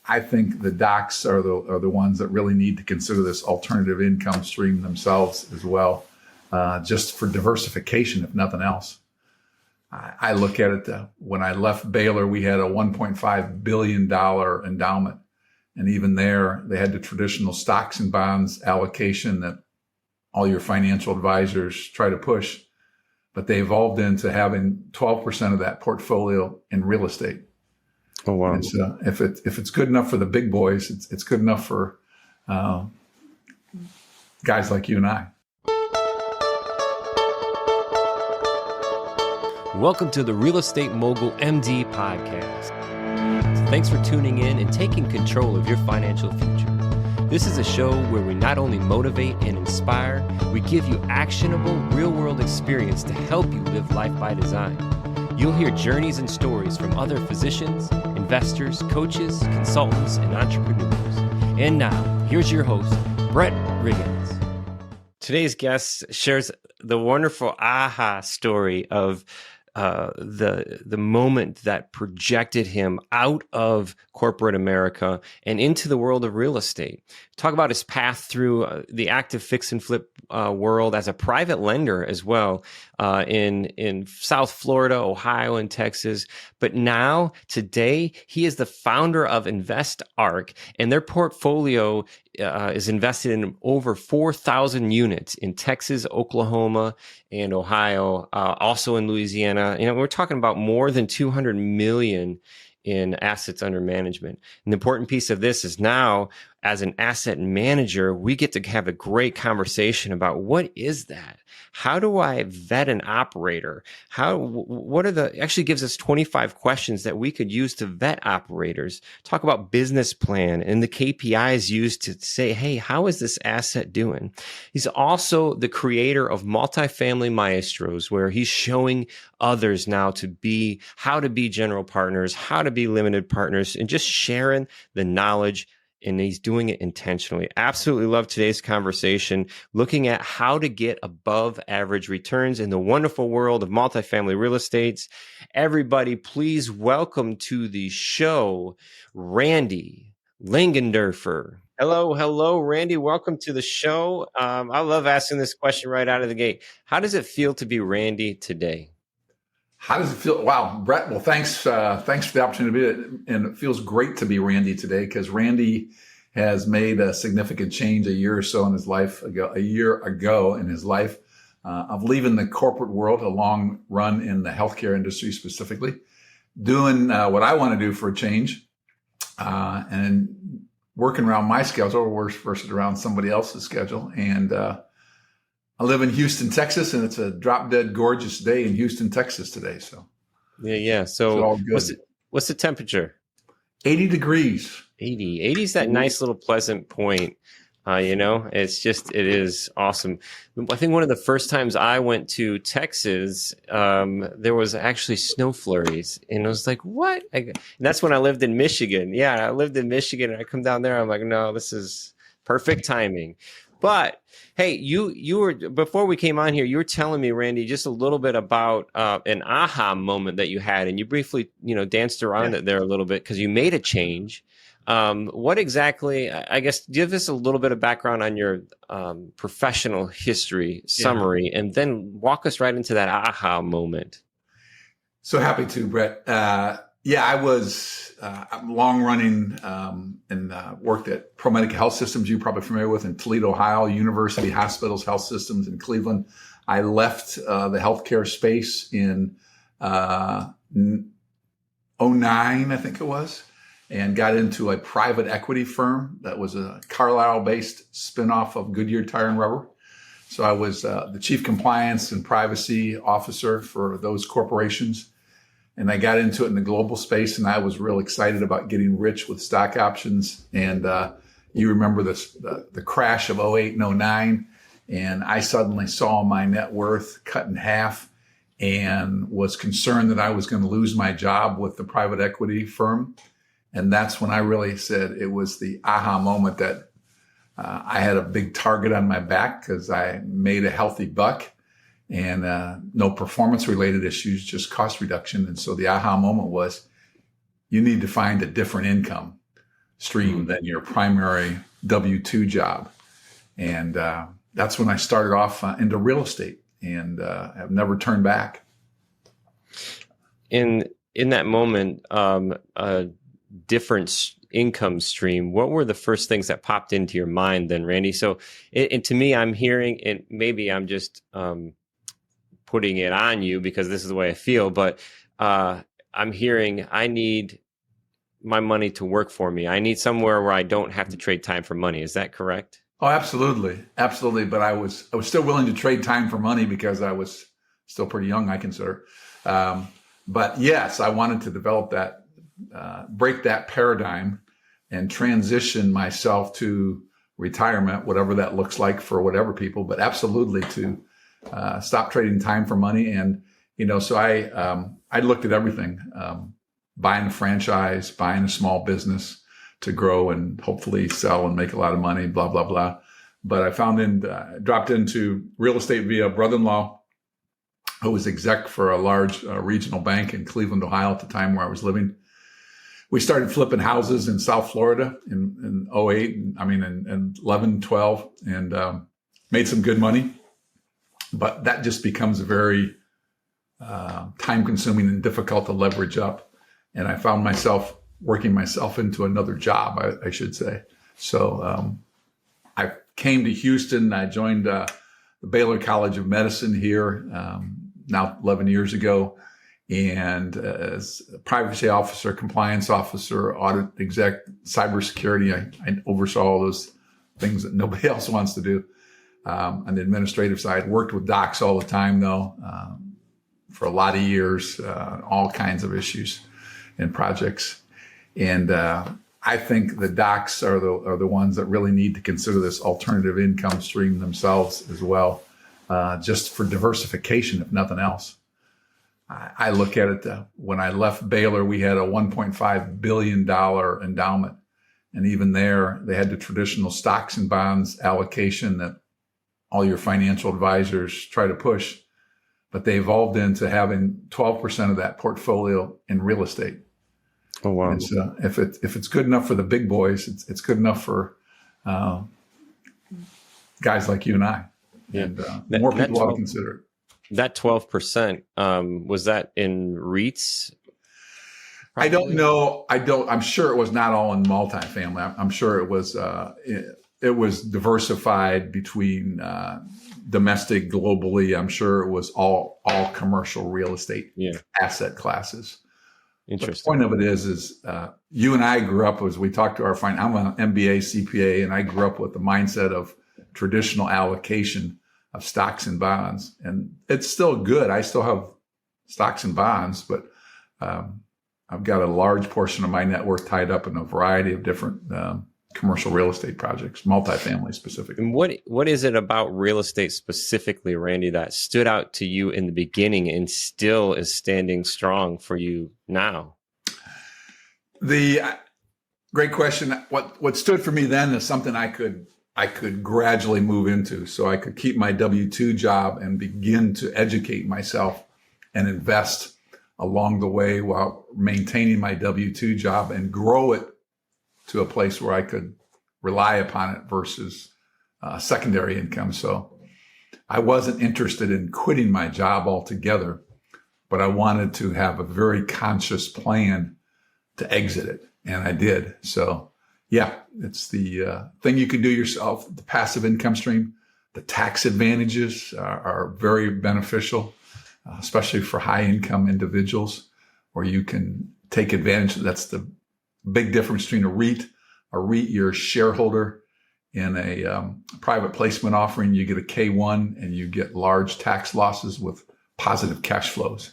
I think the docs are the ones that really need to consider this alternative income stream themselves as well, just for diversification, if nothing else. I look at it, when I left Baylor, we had a $1.5 billion endowment. And even there, they had the traditional stocks and bonds allocation that all your financial advisors try to push. But they evolved into having 12% of that portfolio in real estate. Oh, wow. And so if it's good enough for the big boys, it's good enough for guys like you and I. Welcome to the Real Estate Mogul MD podcast. Thanks for tuning in and taking control of your financial future. This is a show where we not only motivate and inspire, we give you actionable real-world experience to help you live life by design. You'll hear journeys and stories from other physicians, investors, coaches, consultants, and entrepreneurs. And now, here's your host, Brett Riggins. Today's guest shares the wonderful aha story of the moment that projected him out of corporate America and into the world of real estate. Talk about his path through the active fix and flip world as a private lender as well in South Florida, Ohio, and Texas. But now, today, he is the founder of InvestArc, and their portfolio is invested in over 4,000 units in Texas, Oklahoma, and Ohio, also in Louisiana. You know, we're talking about more than 200 million in assets under management. And the important piece of this is now, as an asset manager, we get to have a great conversation about what is that? How do I vet an operator? Actually gives us 25 questions that we could use to vet operators, talk about business plan and the KPIs used to say, hey, how is this asset doing? He's also the creator of Multifamily Maestros, where he's showing others now how to be general partners, how to be limited partners, and just sharing the knowledge. And he's doing it intentionally. Absolutely love today's conversation, looking at how to get above average returns in the wonderful world of multifamily real estate. Everybody, please welcome to the show, Randy Langenderfer. Hello, Randy. Welcome to the show. I love asking this question right out of the gate. How does it feel to be Randy today? How does it feel? Wow, Brett. Well, thanks for the opportunity. And it feels great to be Randy today, because Randy has made a significant change a year ago in his life, of leaving the corporate world, a long run in the healthcare industry specifically, doing what I want to do for a change, and working around my schedule versus around somebody else's schedule. And I live in Houston, Texas, and it's a drop dead gorgeous day in Houston, Texas today. So yeah. So what's the temperature? 80 degrees. 80 is that nice little pleasant point. It is awesome. I think one of the first times I went to Texas, there was actually snow flurries, and I was like, what? And that's when I lived in Michigan. Yeah, I lived in Michigan, and I come down there, I'm like, no, this is perfect timing. But hey, you were, before we came on here, you were telling me, Randy, just a little bit about an aha moment that you had, and you briefly, danced around it there a little bit because you made a change. What exactly? I guess give us a little bit of background on your professional history summary, and then walk us right into that aha moment. So happy to, Brett. I was long running and worked at ProMedica Health Systems, you're probably familiar with, in Toledo, Ohio, University Hospitals Health Systems in Cleveland. I left the healthcare space in 2009, I think it was, and got into a private equity firm that was a Carlisle-based spinoff of Goodyear Tire and Rubber. So I was the chief compliance and privacy officer for those corporations. And I got into it in the global space, and I was real excited about getting rich with stock options. And you remember the crash of 2008 and 2009, and I suddenly saw my net worth cut in half and was concerned that I was going to lose my job with the private equity firm. And that's when I really said it was the aha moment that I had a big target on my back because I made a healthy buck. And no performance-related issues, just cost reduction. And so the aha moment was, you need to find a different income. stream than your primary W-2 job. And that's when I started off into real estate, and have never turned back. In that moment, a different income stream, what were the first things that popped into your mind then, Randy? So to me, I'm hearing, and maybe I'm just putting it on you because this is the way I feel, but I'm hearing I need my money to work for me. I need somewhere where I don't have to trade time for money. Is that correct? Oh, absolutely. Absolutely. But I was still willing to trade time for money because I was still pretty young, I consider. But yes, I wanted to develop that, break that paradigm and transition myself to retirement, whatever that looks like for whatever people, but absolutely to stop trading time for money. And, so I looked at everything, buying a franchise, buying a small business to grow and hopefully sell and make a lot of money, blah, blah, blah. But I dropped into real estate via a brother-in-law who was exec for a large regional bank in Cleveland, Ohio at the time where I was living. We started flipping houses in South Florida in 08, in 11, 12, and made some good money. But that just becomes very time-consuming and difficult to leverage up. And I found myself working myself into another job, I should say. So I came to Houston. I joined the Baylor College of Medicine here now 11 years ago. And as a privacy officer, compliance officer, audit exec, cybersecurity, I oversaw all those things that nobody else wants to do. On the administrative side, worked with docs all the time, though, for a lot of years, all kinds of issues and projects. And I think the docs are the ones that really need to consider this alternative income stream themselves as well, just for diversification, if nothing else. I look at it, when I left Baylor, we had a $1.5 billion endowment. And even there, they had the traditional stocks and bonds allocation that all your financial advisors try to push. But they evolved into having 12% of that portfolio in real estate. Oh, wow. And so if it's good enough for the big boys, it's good enough for guys like you and I. Yeah. And more people ought to consider it. That 12%, was that in REITs? Probably? I don't know. I'm sure it was not all in multifamily. I'm sure it was diversified between domestic, globally. I'm sure it was all commercial real estate asset classes. Interesting. The point of it is you and I grew up, as we talked to I'm an MBA CPA, and I grew up with the mindset of traditional allocation of stocks and bonds. And it's still good. I still have stocks and bonds, but I've got a large portion of my net worth tied up in a variety of different commercial real estate projects, multifamily specifically. And what is it about real estate specifically, Randy, that stood out to you in the beginning and still is standing strong for you now? The great question. What stood for me then is something I could gradually move into, so I could keep my W-2 job and begin to educate myself and invest along the way while maintaining my W-2 job and grow it to a place where I could rely upon it versus secondary income. So I wasn't interested in quitting my job altogether, but I wanted to have a very conscious plan to exit it. And I did. So yeah, it's the thing you can do yourself, the passive income stream. The tax advantages are very beneficial, especially for high income individuals, where you can take advantage. That's the big difference between a REIT. A REIT, you're a shareholder in a private placement offering. You get a K1 and you get large tax losses with positive cash flows.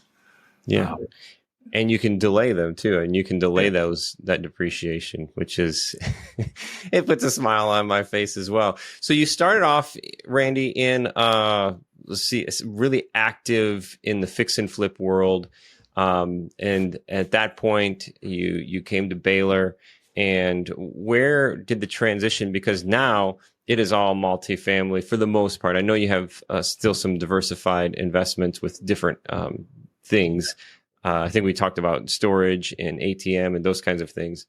Yeah. And you can delay them too. And you can delay that depreciation, which is, it puts a smile on my face as well. So you started off, Randy, in, really active in the fix and flip world. And at that point you came to Baylor. And where did the transition, because now it is all multifamily for the most part. I know you have still some diversified investments with different things. I think we talked about storage and ATM and those kinds of things.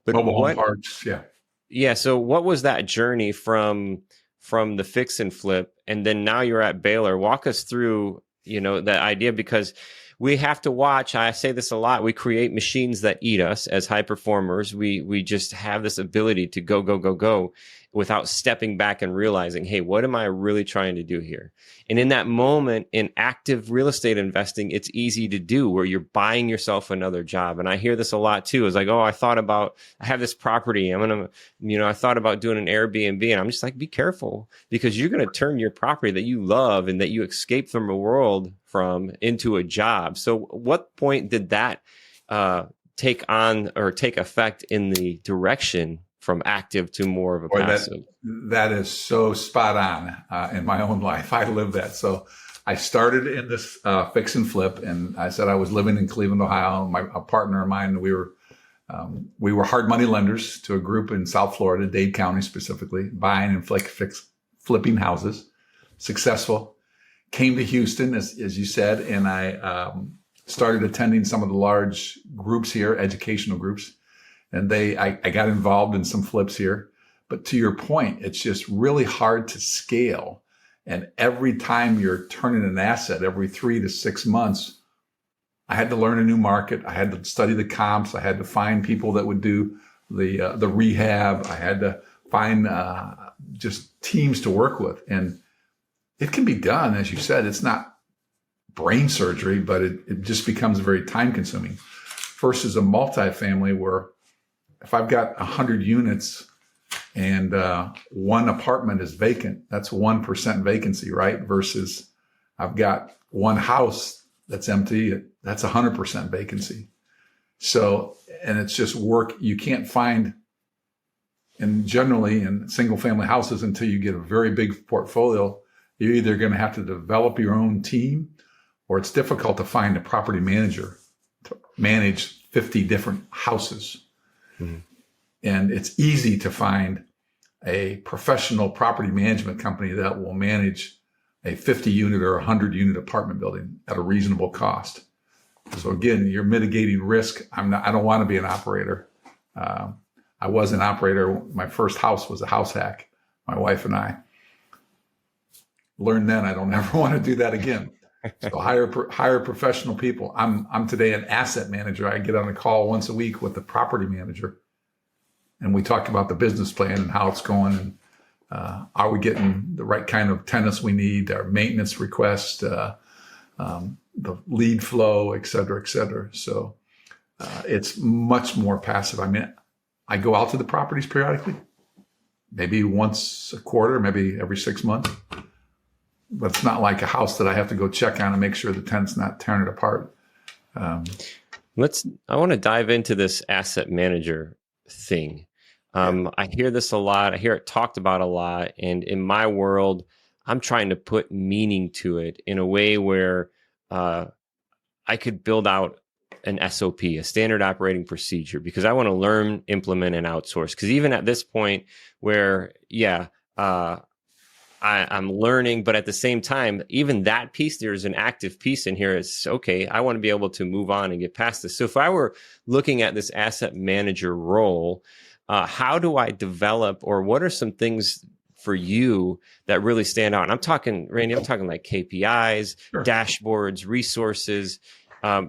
But Mobile home parks, yeah. Yeah. So what was that journey from the fix and flip, and then now you're at Baylor? Walk us through, that idea, because we have to watch. I say this a lot. We create machines that eat us as high performers. We just have this ability to go, go, go, go without stepping back and realizing, hey, what am I really trying to do here? And in that moment, in active real estate investing, it's easy to do where you're buying yourself another job. And I hear this a lot too. It's like, oh, I have this property. I thought about doing an Airbnb, and I'm just like, be careful, because you're going to turn your property that you love and that you escape from a world from into a job. So what point did that take effect in the direction from active to more of a passive? That is so spot on in my own life. I live that. So I started in this fix and flip, and I said I was living in Cleveland, Ohio. A partner of mine, we were hard money lenders to a group in South Florida, Dade County specifically, buying and flipping houses. Successful. Came to Houston, as you said, and I started attending some of the large groups here, educational groups. And I got involved in some flips here. But to your point, it's just really hard to scale. And every time you're turning an asset, every 3 to 6 months, I had to learn a new market. I had to study the comps. I had to find people that would do the rehab. I had to find just teams to work with. And it can be done, as you said. It's not brain surgery, but it just becomes very time consuming. Versus a multifamily where if I've got 100 units and one apartment is vacant, that's 1% vacancy, right? Versus I've got one house that's empty, that's 100% vacancy. So, and it's just work you can't find. And generally in single family houses, until you get a very big portfolio, you're either going to have to develop your own team, or it's difficult to find a property manager to manage 50 different houses. Mm-hmm. And it's easy to find a professional property management company that will manage a 50 unit or 100 unit apartment building at a reasonable cost. So again, you're mitigating risk. I don't want to be an operator. I was an operator. My first house was a house hack. My wife and I learned then I don't ever want to do that again. So hire professional people. I'm today an asset manager. I get on a call once a week with the property manager, and we talk about the business plan and how it's going, and are we getting the right kind of tenants we need, our maintenance requests, the lead flow, et cetera, et cetera. So it's much more passive. I mean, I go out to the properties periodically, maybe once a quarter, maybe every 6 months. But it's not like a house that I have to go check on and make sure the tenant's not tearing it apart. I want to dive into this asset manager thing. I hear this a lot. I hear it talked about a lot. And in my world, I'm trying to put meaning to it in a way where I could build out an SOP, a standard operating procedure, because I want to learn, implement, and outsource. Because even at this point where, I'm learning, but at the same time, even that piece, there's an active piece in here. It's okay. I want to be able to move on and get past this. So if I were looking at this asset manager role, how do I develop, or what are some things for you that really stand out? And I'm talking, Randy, like KPIs, sure, dashboards, resources.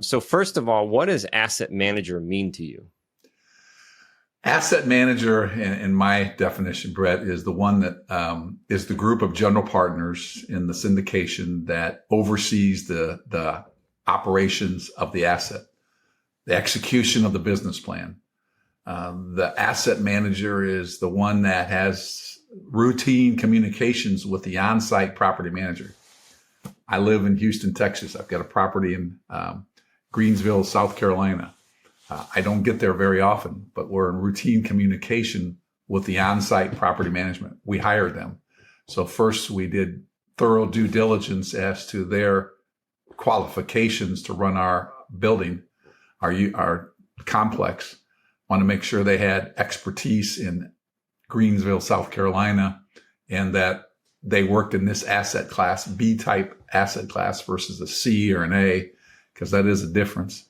So first of all, what does asset manager mean to you? Asset manager, in my definition, Brett, is the one that is the group of general partners in the syndication that oversees the operations of the asset, the execution of the business plan. The asset manager is the one that has routine communications with the on-site property manager. I live in Houston, Texas. I've got a property in Greensville, South Carolina. I don't get there very often, but we're in routine communication with the on-site property management. We hired them. So first we did thorough due diligence as to their qualifications to run our building, our complex. Want to make sure they had expertise in Greensville, South Carolina, and that they worked in this asset class, B-type asset class versus a C or an A, because that is a difference.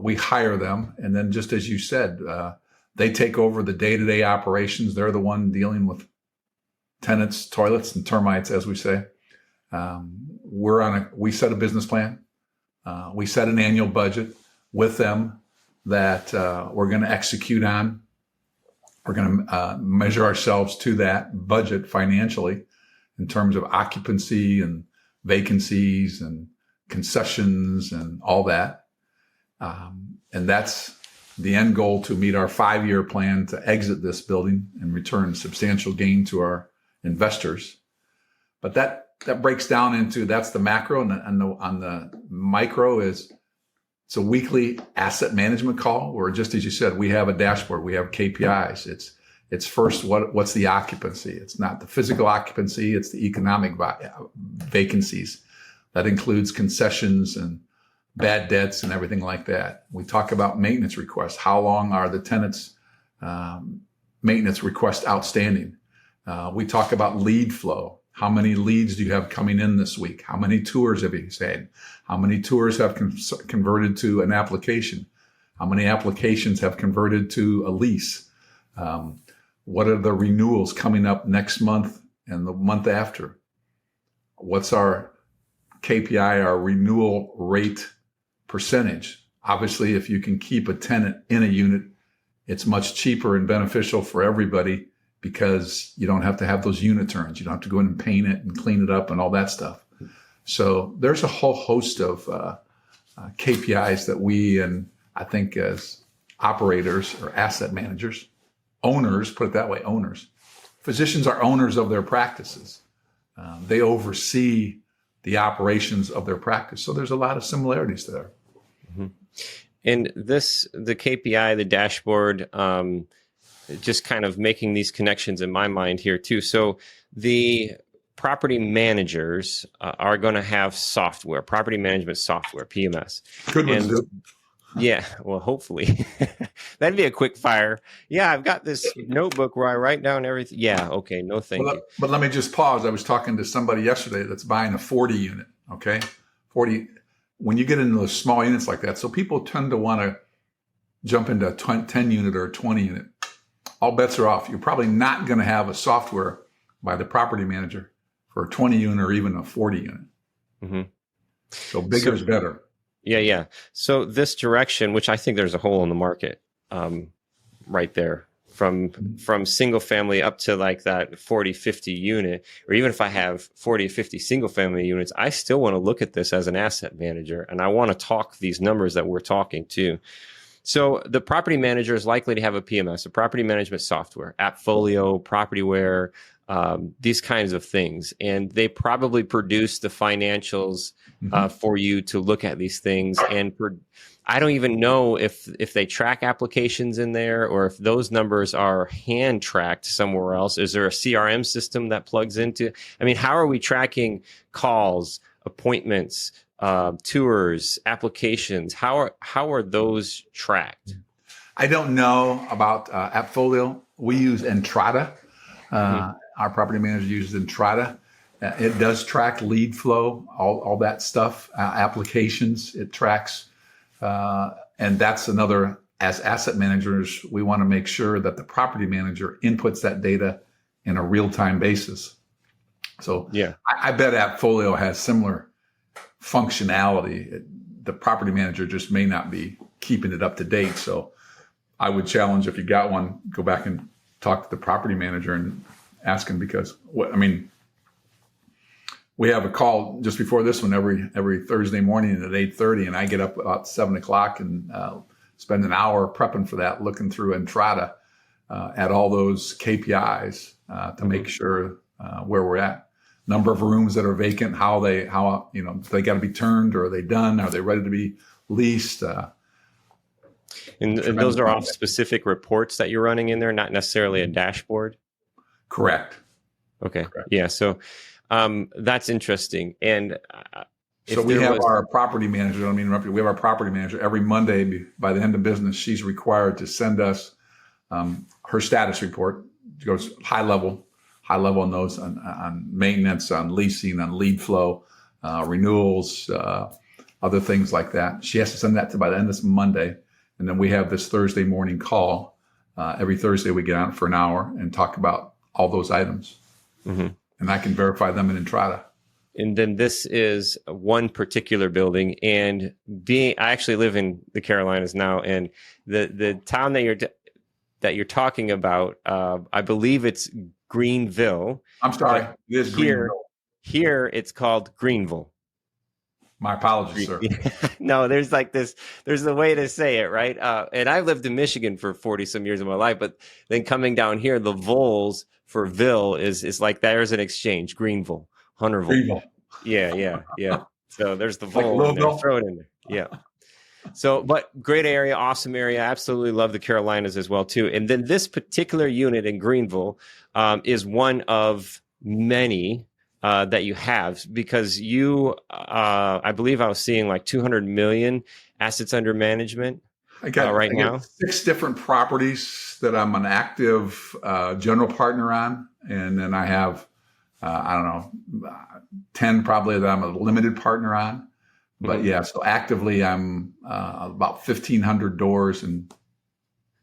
We hire them. And then just as you said, they take over the day-to-day operations. They're the one dealing with tenants, toilets, and termites, as we say. We set a business plan. We set an annual budget with them that we're going to execute on. We're going to measure ourselves to that budget financially in terms of occupancy and vacancies and concessions and all that. And that's the end goal, to meet our 5-year plan to exit this building and return substantial gain to our investors. But that breaks down into, that's the macro, and on the micro is, it's a weekly asset management call where, just as you said, we have a dashboard, we have KPIs. It's first, what's the occupancy? It's not the physical occupancy, it's the economic vacancies. That includes concessions and bad debts and everything like that. We talk about maintenance requests. How long are the tenants' maintenance requests outstanding? We talk about lead flow. How many leads do you have coming in this week? How many tours have you had? How many tours have converted to an application? How many applications have converted to a lease? What are the renewals coming up next month and the month after? What's our KPI, our renewal rate percentage? Obviously, if you can keep a tenant in a unit, it's much cheaper and beneficial for everybody, because you don't have to have those unit turns. You don't have to go in and paint it and clean it up and all that stuff. So there's a whole host of KPIs that we, and I think as operators or asset managers, owners, put it that way, owners. Physicians are owners of their practices. They oversee the operations of their practice. So there's a lot of similarities there. Mm-hmm. And the KPI, the dashboard, just kind of making these connections in my mind here too. So the property managers are going to have software, property management software, PMS. Good ones do. Yeah, well, hopefully. That'd be a quick fire. Yeah, I've got this notebook where I write down everything. Yeah, okay, no thank you. But let me just pause. I was talking to somebody yesterday that's buying a 40 unit, okay? 40. When you get into those small units like that, so people tend to want to jump into a 10 unit or a 20 unit. All bets are off. You're probably not going to have a software by the property manager for a 20 unit or even a 40 unit. Mm-hmm. So bigger is better. Yeah. So this direction, which I think there's a hole in the market right there, from single family up to like that 40, 50 unit, or even if I have 40 or 50 single family units, I still want to look at this as an asset manager. And I want to talk these numbers that we're talking to. So the property manager is likely to have a PMS, a property management software, AppFolio, Propertyware, these kinds of things. And they probably produce the financials for you to look at these things. And I don't even know if they track applications in there, or if those numbers are hand tracked somewhere else. Is there a CRM system that plugs into? I mean, how are we tracking calls, appointments, tours, applications? How are those tracked? I don't know about AppFolio. We use Entrata. Our property manager uses Entrata. It does track lead flow, all that stuff, applications. It tracks, and that's another. As asset managers, we want to make sure that the property manager inputs that data in a real-time basis. So yeah, I bet AppFolio has similar functionality. The property manager just may not be keeping it up to date. So I would challenge, if you got one, go back and talk to the property manager and ask him, because we have a call just before this one every Thursday morning at 8:30, and I get up about 7:00 and spend an hour prepping for that, looking through Entrata at all those KPIs to make sure where we're at. Number of rooms that are vacant, how they got to be turned, or are they done? Are they ready to be leased? And those are off specific reports that you're running in there, not necessarily a dashboard? Correct. Okay. Correct. Yeah. So that's interesting. And so we have our property manager, I don't mean to interrupt you. We have our property manager every Monday by the end of business. She's required to send us her status report. It goes high level on those, on maintenance, on leasing, on lead flow, renewals, other things like that. She has to send that to by the end of this Monday. And then we have this Thursday morning call. Every Thursday we get out for an hour and talk about all those items. Mm-hmm. And I can verify them in Entrada. And then this is one particular building. And I actually live in the Carolinas now, and the town that you're talking about, I believe it's Greenville. I'm sorry, it is Greenville. Here it's called Greenville. My apologies, sir. No, there's a way to say it, right? And I lived in Michigan for 40 some years of my life, but then coming down here, the vols for Ville is like, there's an exchange, Greenville, Hunterville. Greenville. Yeah. So there's the Like vol in there. Throw it in there. Yeah. So, but great area, awesome area. Absolutely love the Carolinas as well too. And then this particular unit in Greenville is one of many that you have, because you, I believe I was seeing like 200 million assets under management right now. 6 different properties that I'm an active general partner on. And then I have, 10 probably that I'm a limited partner on. But yeah, so actively I'm about 1,500 doors and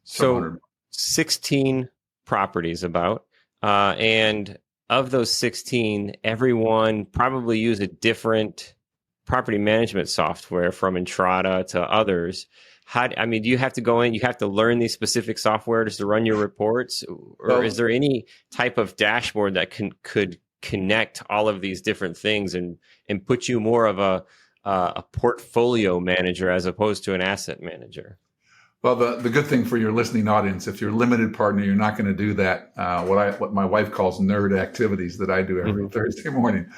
so 16 properties about. And of those 16, everyone probably use a different property management software from Entrada to others. Do you have to go in, you have to learn these specific softwares to run your reports? Or is there any type of dashboard that could connect all of these different things and put you more of a portfolio manager as opposed to an asset manager? Well, the good thing for your listening audience, if you're a limited partner, you're not going to do that. What my wife calls nerd activities that I do every Thursday morning.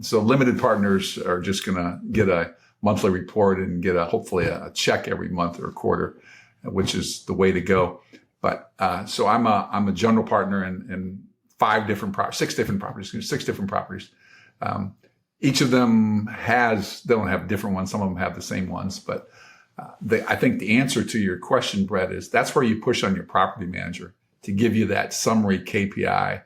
So limited partners are just going to get a monthly report and get hopefully a check every month or a quarter, which is the way to go. But so I'm a general partner in 6 different properties. Each of them they don't have different ones. Some of them have the same ones, but I think the answer to your question, Brett, is that's where you push on your property manager to give you that summary KPI,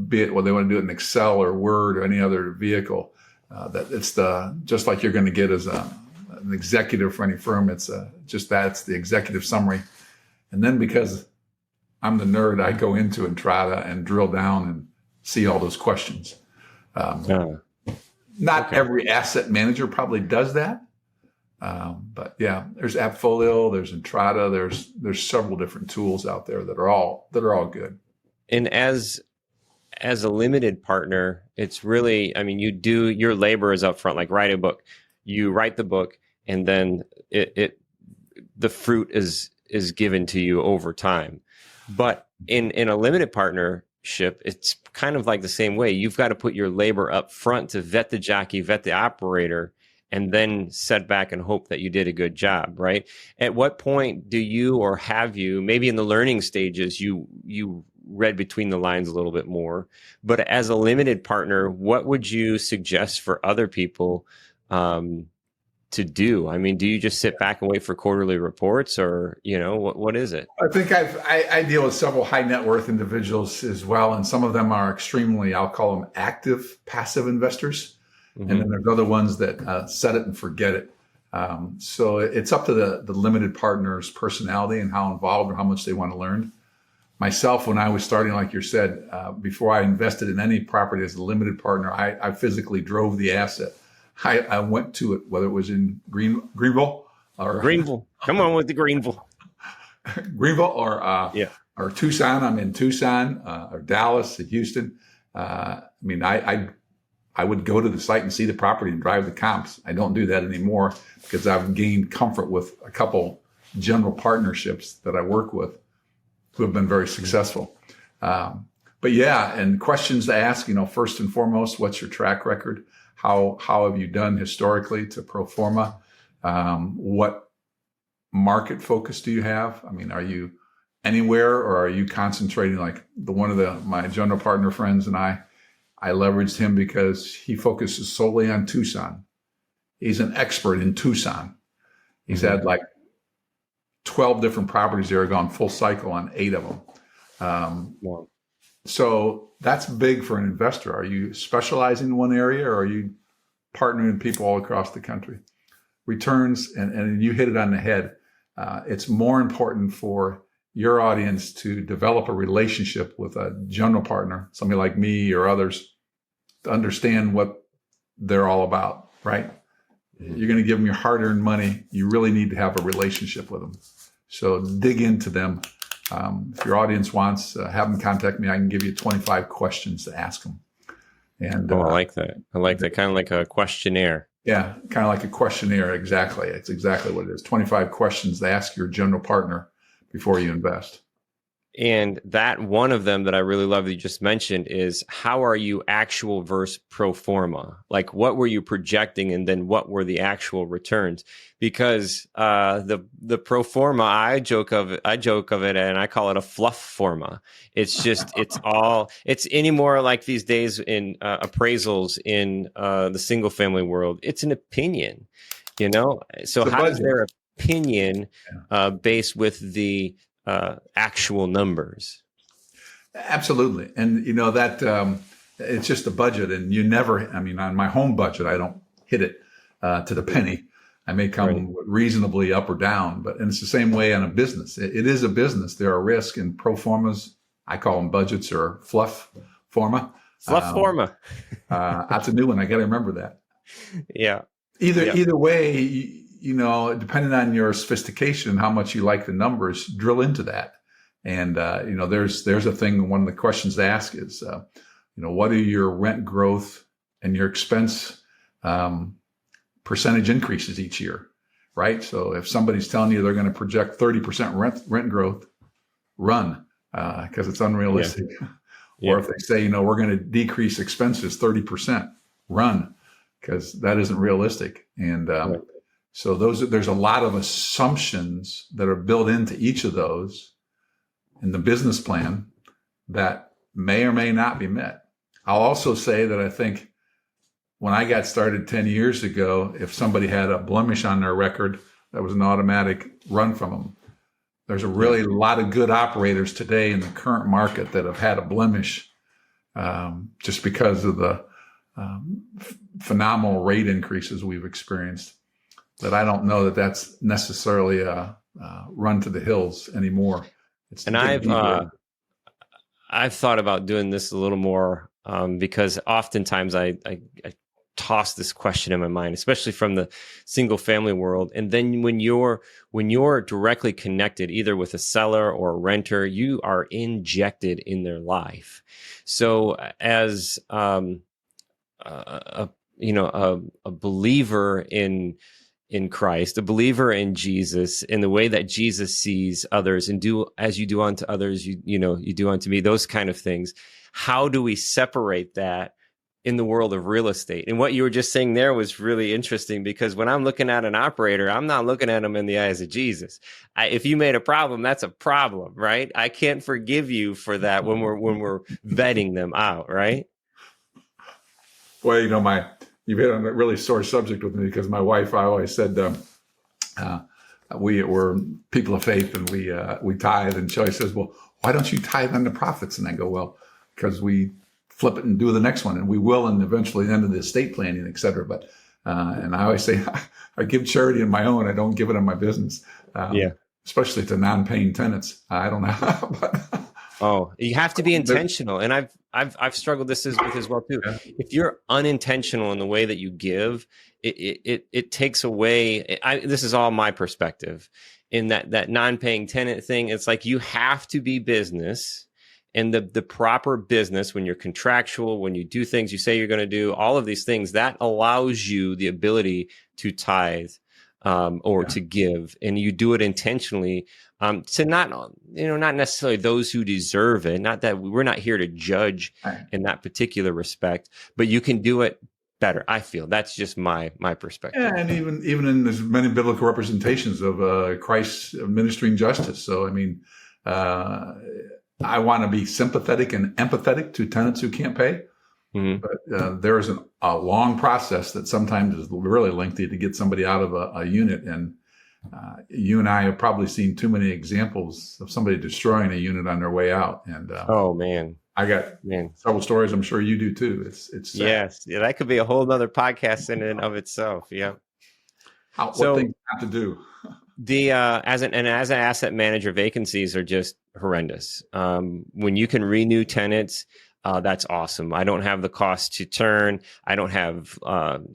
be it whether they want to do it in Excel or Word or any other vehicle. That it's just like you're going to get as an executive for any firm. It's that's the executive summary. And then because I'm the nerd, I go into Entrada and drill down and see all those questions. Not every asset manager probably does that. But yeah, there's Appfolio, there's Entrada, there's several different tools out there that are all good. And as a limited partner, it's really, your labor is up front, like write a book. You write the book, and then the fruit is given to you over time. But in a limited partnership, it's kind of like the same way. You've got to put your labor up front to vet the jockey, vet the operator, and then set back and hope that you did a good job, right? At what point do you, or have you, maybe in the learning stages, you read between the lines a little bit more, but as a limited partner, what would you suggest for other people to do? Do you just sit back and wait for quarterly reports, or, what is it? I think I deal with several high net worth individuals as well. And some of them are extremely, I'll call them active, passive investors. Mm-hmm. And then there's other ones that set it and forget it. So it's up to the limited partner's personality and how involved or how much they want to learn. Myself, when I was starting, like you said, before I invested in any property as a limited partner, I physically drove the asset. I went to it, whether it was in Greenville or Greenville. Come on with the Greenville. Greenville or Tucson. I'm in Tucson or Dallas, Houston. I would go to the site and see the property and drive the comps. I don't do that anymore because I've gained comfort with a couple general partnerships that I work with who have been very successful. But yeah, and questions to ask, first and foremost, what's your track record? How have you done historically to pro forma? What market focus do you have? Are you anywhere, or are you concentrating like my general partner friends and I leveraged him because he focuses solely on Tucson. He's an expert in Tucson. He's had like 12 different properties there, gone full cycle on 8 of them. Wow. So that's big for an investor. Are you specializing in one area, or are you partnering with people all across the country. Returns, and you hit it on the head. It's more important for your audience to develop a relationship with a general partner, somebody like me or others, to understand what they're all about, right? You're going to give them your hard-earned money. You really need to have a relationship with them. So dig into them. If your audience wants, have them contact me. I can give you 25 questions to ask them. And I like that. I like that. Kind of like a questionnaire. Yeah, kind of like a questionnaire. Exactly. It's exactly what it is. 25 questions to ask your general partner before you invest. And that one of them that I really love that you just mentioned is, how are you actual versus pro forma? Like, what were you projecting, and then what were the actual returns? Because the pro forma, I joke of it, and I call it a fluff forma. It's just it's any more like these days in appraisals in the single family world. It's an opinion, So how does their opinion base with the actual numbers? Absolutely. And that it's just a budget, and you never, on my home budget, I don't hit it to the penny. I may come reasonably up or down, and it's the same way on a business. It is a business. There are risks, and pro formas, I call them budgets, or fluff forma. Fluff forma. That's a new one. I got to remember that. Yeah. Either way, depending on your sophistication and how much you like the numbers, drill into that. And, there's a thing, one of the questions to ask is, what are your rent growth and your expense percentage increases each year, right? So if somebody's telling you they're going to project 30% rent growth, run, because it's unrealistic. Yeah. Or if they say, we're going to decrease expenses 30%, run, because that isn't realistic. And, so there's a lot of assumptions that are built into each of those in the business plan that may or may not be met. I'll also say that I think when I got started 10 years ago, if somebody had a blemish on their record, that was an automatic run from them. There's a really lot of good operators today in the current market that have had a blemish just because of the phenomenal rate increases we've experienced. That I don't know that that's necessarily a run to the hills anymore. And I've thought about doing this a little more because oftentimes I toss this question in my mind, especially from the single family world. And then when you're directly connected, either with a seller or a renter, you are injected in their life. So as a believer in Christ, a believer in Jesus, in the way that Jesus sees others, and do as you do unto others, you do unto me, those kind of things. How do we separate that in the world of real estate? And what you were just saying there was really interesting, because when I'm looking at an operator, I'm not looking at them in the eyes of Jesus. If you made a problem, that's a problem, right? I can't forgive you for that when we're vetting them out, right? Well, you've hit on a really sore subject with me, because my wife, I always said, we're people of faith, and we tithe, and Joy says, well, why don't you tithe on the profits? And I go, well, because we flip it and do the next one, and we will, and eventually end of the estate planning, et cetera. But, and I always say, I give charity in my own, I don't give it on my business. Especially to non-paying tenants. I don't know, but oh, you have to be intentional. And I've struggled with this as well too. Yeah. If you're unintentional in the way that you give, it takes away. This is all my perspective in that non-paying tenant thing. It's like you have to be business, and the proper business, when you're contractual, when you do things you say you're going to do, all of these things, that allows you the ability to tithe to give, and you do it intentionally. To not necessarily those who deserve it. Not that we're not here to judge in that particular respect, but you can do it better. I feel that's just my perspective. Yeah, and even in as many biblical representations of Christ administering justice. So I want to be sympathetic and empathetic to tenants who can't pay. Mm-hmm. But there is a long process that sometimes is really lengthy to get somebody out of a unit. And you and I have probably seen too many examples of somebody destroying a unit on their way out. And oh man, I got Man. several stories. I'm sure you do too. It's sad. Yes. Yeah, that could be a whole nother podcast in and of itself. Yeah. What So things have to do. the as an asset manager, vacancies are just horrendous. When you can renew tenants, that's awesome. I don't have the cost to turn. I don't have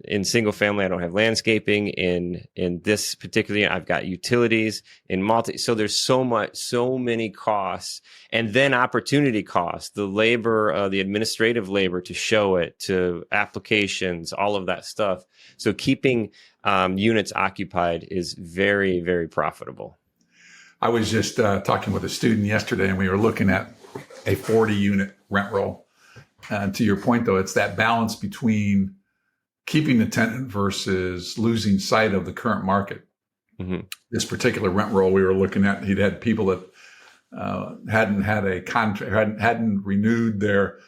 in single family. I don't have landscaping. In this particular, I've got utilities in multi. So there's so many costs, and then opportunity costs, the labor, the administrative labor to show it, to applications, all of that stuff. So keeping units occupied is very, very profitable. I was just talking with a student yesterday, and we were looking at a 40-unit rent roll. To your point, though, it's that balance between keeping the tenant versus losing sight of the current market. Mm-hmm. This particular rent roll we were looking at, he'd had people that hadn't had a contract, hadn't renewed their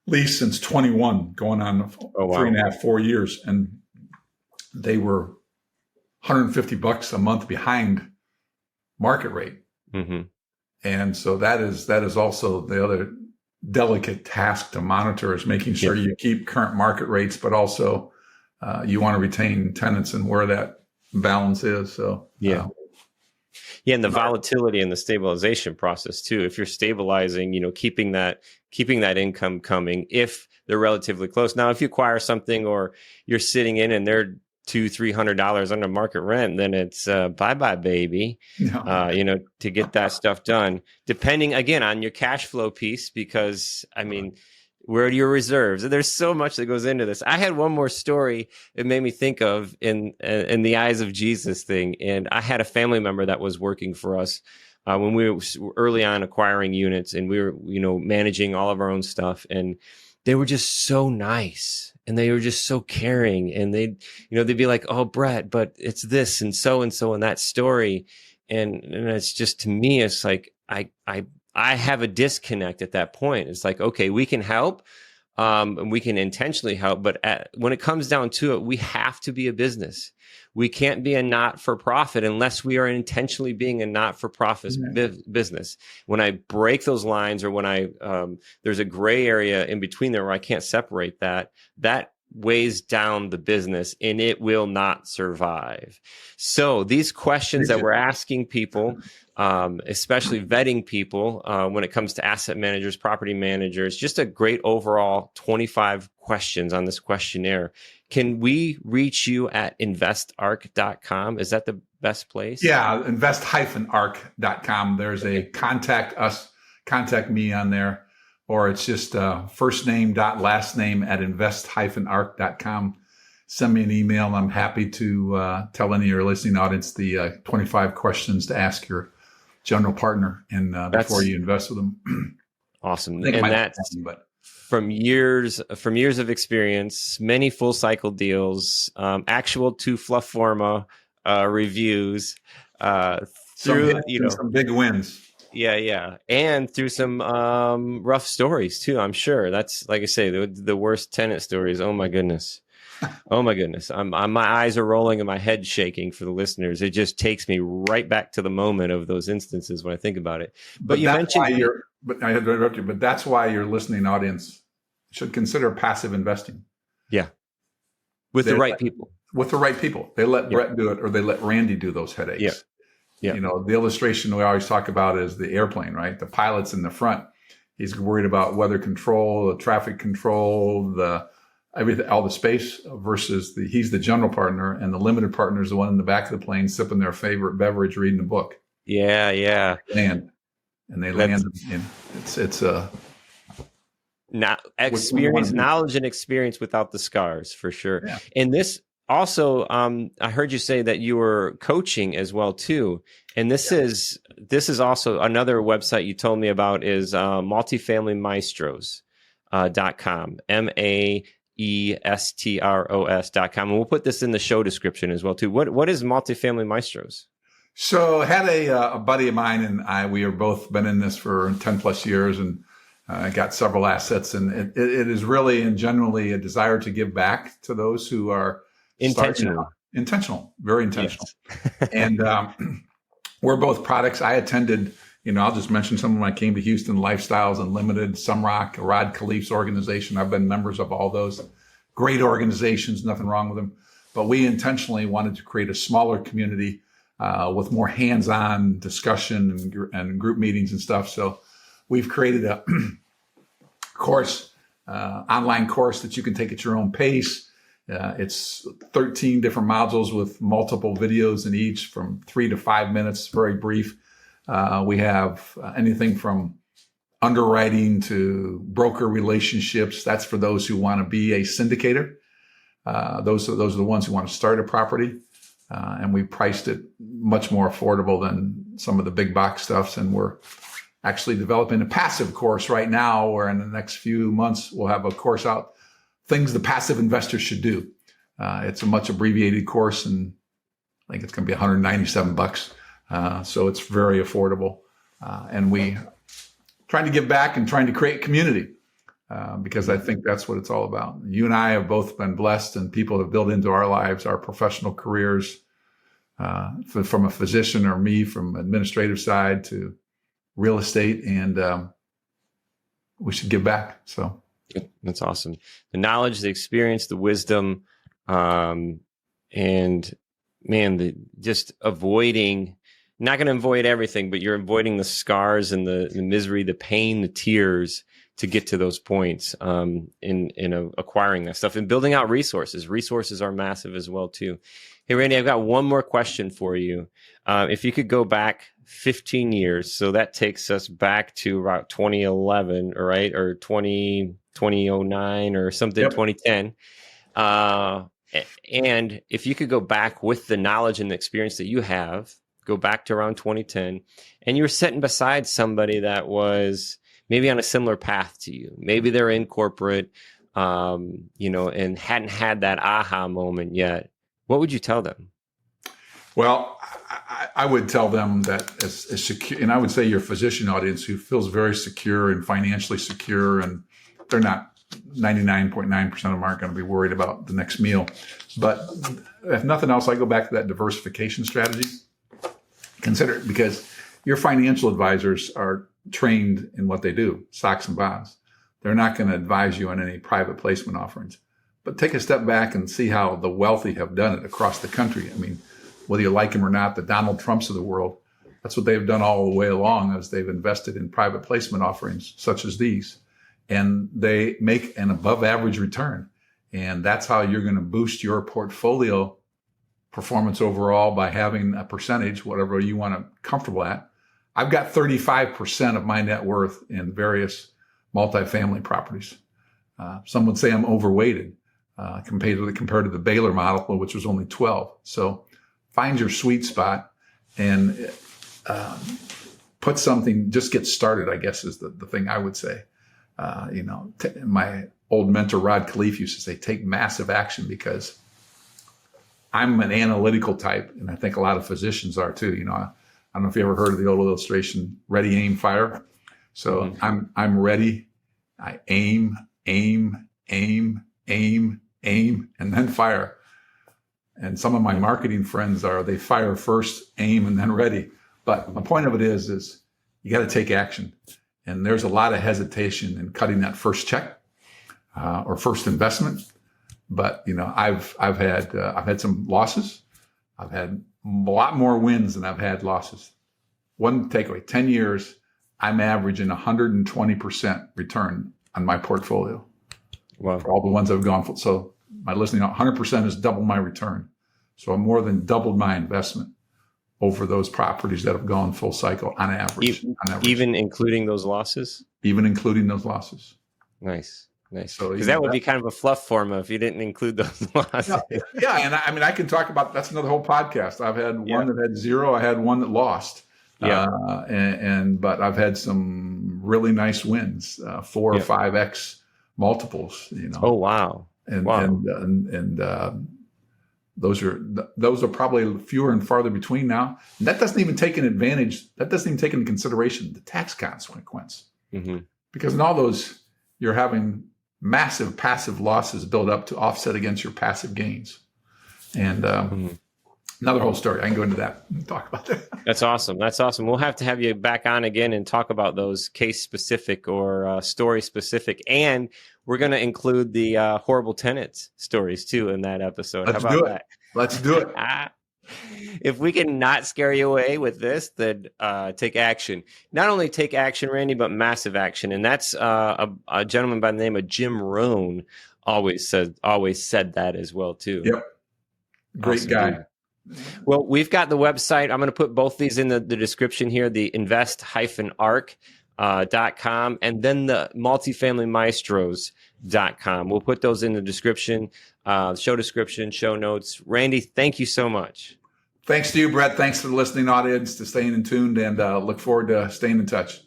lease since 21, going on 3.5, 4 years, and they were $150 a month behind market rate. Mm-hmm. And so that is also the other delicate task to monitor, is making sure you keep current market rates, but also you want to retain tenants and where that balance is. So and the volatility and the stabilization process too. If you're stabilizing, keeping that income coming, if they're relatively close. Now, if you acquire something or you're sitting in and they're $200-$300 under market rent, then it's bye-bye, baby. To get that stuff done, depending again on your cash flow piece, because where are your reserves? There's so much that goes into this. I had one more story it made me think of in the eyes of Jesus thing. And I had a family member that was working for us when we were early on acquiring units, and we were, managing all of our own stuff. And they were just so nice. And they were just so caring, and they'd be like, "Oh, Brett, but it's this and so in that story," and it's just, to me, it's like I have a disconnect at that point. It's like, okay, we can help, and we can intentionally help, but when it comes down to it, we have to be a business. We can't be a not-for-profit unless we are intentionally being a not-for-profit business. When I break those lines, or when there's a gray area in between there where I can't separate that weighs down the business, and it will not survive. So these questions that we're asking people, especially vetting people, when it comes to asset managers, property managers, just a great overall 25 questions on this questionnaire. Can we reach you at investarc.com? Is that the best place? Yeah, invest-arc.com. There's a contact me on there, or it's just first name dot last name at invest-arc.com. Send me an email, and I'm happy to tell any of your listening audience the 25 questions to ask your general partner before you invest with them. Awesome. And that's from years of experience, many full cycle deals, actual to fluff forma reviews, through some big wins. Yeah. And through some rough stories too, I'm sure. That's, like I say, the worst tenant stories. Oh my goodness. My eyes are rolling and my head shaking for the listeners. It just takes me right back to the moment of those instances when I think about it. But you mentioned, I had to interrupt you, but that's why your listening audience should consider passive investing. Yeah. With the right people. They let Brett do it, or they let Randy do those headaches. Yeah. The illustration we always talk about is the airplane, right? The pilot's in the front. He's worried about weather control, the traffic control, everything, all the space, versus he's the general partner, and the limited partner is the one in the back of the plane sipping their favorite beverage, reading a book. Yeah. And they land. And it's knowledge and experience without the scars, for sure. Yeah. And this also, I heard you say that you were coaching as well too. And this is also another website you told me about, is multifamilymaestros.com, maestros.com. And we'll put this in the show description as well too. What is Multifamily Maestros? So I had a buddy of mine, and we have both been in this for 10 plus years, and got several assets. And it is really and generally a desire to give back to those who are intentional, very intentional. Yes. And we're both products. I attended I'll just mention some of them. I came to Houston, Lifestyles Unlimited, Sumrock, Rod Khalif's organization. I've been members of all those. Great organizations, nothing wrong with them. But we intentionally wanted to create a smaller community with more hands-on discussion and group meetings and stuff. So we've created a course, online course that you can take at your own pace. It's 13 different modules with multiple videos in each from 3 to 5 minutes, very brief. We have anything from underwriting to broker relationships. That's for those who want to be a syndicator. Those are the ones who want to start a property. And we priced it much more affordable than some of the big box stuffs. And we're actually developing a passive course right now, where in the next few months, we'll have a course out, things the passive investor should do. It's a much abbreviated course, and I think it's going to be $197. So it's very affordable. And we trying to give back and trying to create community, because I think that's what it's all about. You and I have both been blessed, and people have built into our lives, our professional careers, from a physician or me from administrative side to real estate, and we should give back. So that's awesome. The knowledge, the experience, the wisdom, and man, just avoiding, not going to avoid everything, but you're avoiding the scars and the misery, the pain, the tears to get to those points in acquiring that stuff and building out resources. Resources are massive as well too. Hey, Randy, I've got one more question for you. If you could go back 15 years, so that takes us back to about 2011, right? Or 2009 or something, yep. 2010. And if you could go back with the knowledge and the experience that you have, go back to around 2010, and you were sitting beside somebody that was maybe on a similar path to you. Maybe they're in corporate, and hadn't had that aha moment yet. What would you tell them? Well, I would tell them that as secure, and I would say your physician audience who feels very secure and financially secure, and they're not, 99.9% of them aren't going to be worried about the next meal. But if nothing else, I go back to that diversification strategy. Consider it, because your financial advisors are trained in what they do, stocks and bonds. They're not going to advise you on any private placement offerings. But take a step back and see how the wealthy have done it across the country. I mean, whether you like them or not, the Donald Trumps of the world, that's what they've done all the way along, as they've invested in private placement offerings such as these. And they make an above average return. And that's how you're going to boost your portfolio performance overall, by having a percentage, whatever you want to comfortable at. I've got 35% of my net worth in various multifamily properties. Some would say I'm overweighted compared to the Baylor model, which was only 12. So find your sweet spot and put something, just get started, I guess is the thing I would say. My old mentor, Rod Khalif, used to say, take massive action, because I'm an analytical type, and I think a lot of physicians are too. I don't know if you ever heard of the old illustration, ready, aim, fire. So I'm ready. I aim, and then fire. And some of my marketing friends they fire first, aim, and then ready. But my point of it is you got to take action. And there's a lot of hesitation in cutting that first check or first investment. But I've had some losses. I've had a lot more wins than I've had losses. One takeaway: 10 years, I'm averaging 120% return on my portfolio. Wow! For all the ones I've gone for. So my listening, 100% is double my return. So I've more than doubled my investment over those properties that have gone full cycle on average. Even including those losses? Even including those losses. Nice. So, because that would be kind of a fluff formula if you didn't include those losses. Yeah, and I can talk about, that's another whole podcast. I've had one that had zero. I had one that lost. Yeah. But I've had some really nice wins, 4 or 5x multiples. Oh wow! And those are probably fewer and farther between now. And that doesn't even take into consideration the tax consequence. Mm-hmm. Because in all those, you're having massive passive losses build up to offset against your passive gains. And Another whole story. I can go into that and talk about that. That's awesome. That's awesome. We'll have to have you back on again and talk about those case specific or story specific. And we're going to include the horrible tenants stories too in that episode. Let's How about do it. that? Let's do it. If we can not scare you away with this, then take action. Not only take action, Randy, but massive action. And that's a gentleman by the name of Jim Rohn always said that as well too. Yep. Great Awesome, guy. dude. Well, we've got the website. I'm going to put both these in the description here, the invest-arc.com and then the multifamilymaestros.com. We'll put those in the description, show description, show notes. Randy, thank you so much. Thanks to you, Brett. Thanks to the listening audience to staying in tuned, and look forward to staying in touch.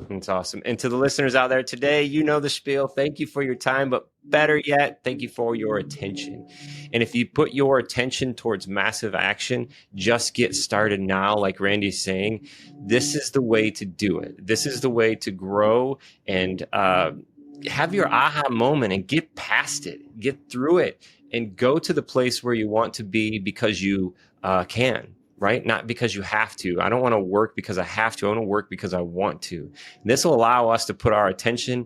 That's awesome. And to the listeners out there today, you know the spiel. Thank you for your time, but better yet, thank you for your attention. And if you put your attention towards massive action, just get started now, like Randy's saying. This is the way to do it. This is the way to grow and have your aha moment and get past it, get through it, and go to the place where you want to be because you can. Right? Not because you have to. I don't want to work because I have to. I want to work because I want to. And this will allow us to put our attention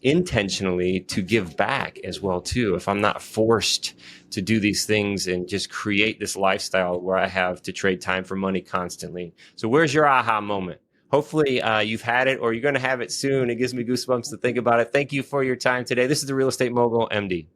intentionally to give back as well too. If I'm not forced to do these things and just create this lifestyle where I have to trade time for money constantly. So where's your aha moment? Hopefully you've had it or you're going to have it soon. It gives me goosebumps to think about it. Thank you for your time today. This is the Real Estate Mogul MD.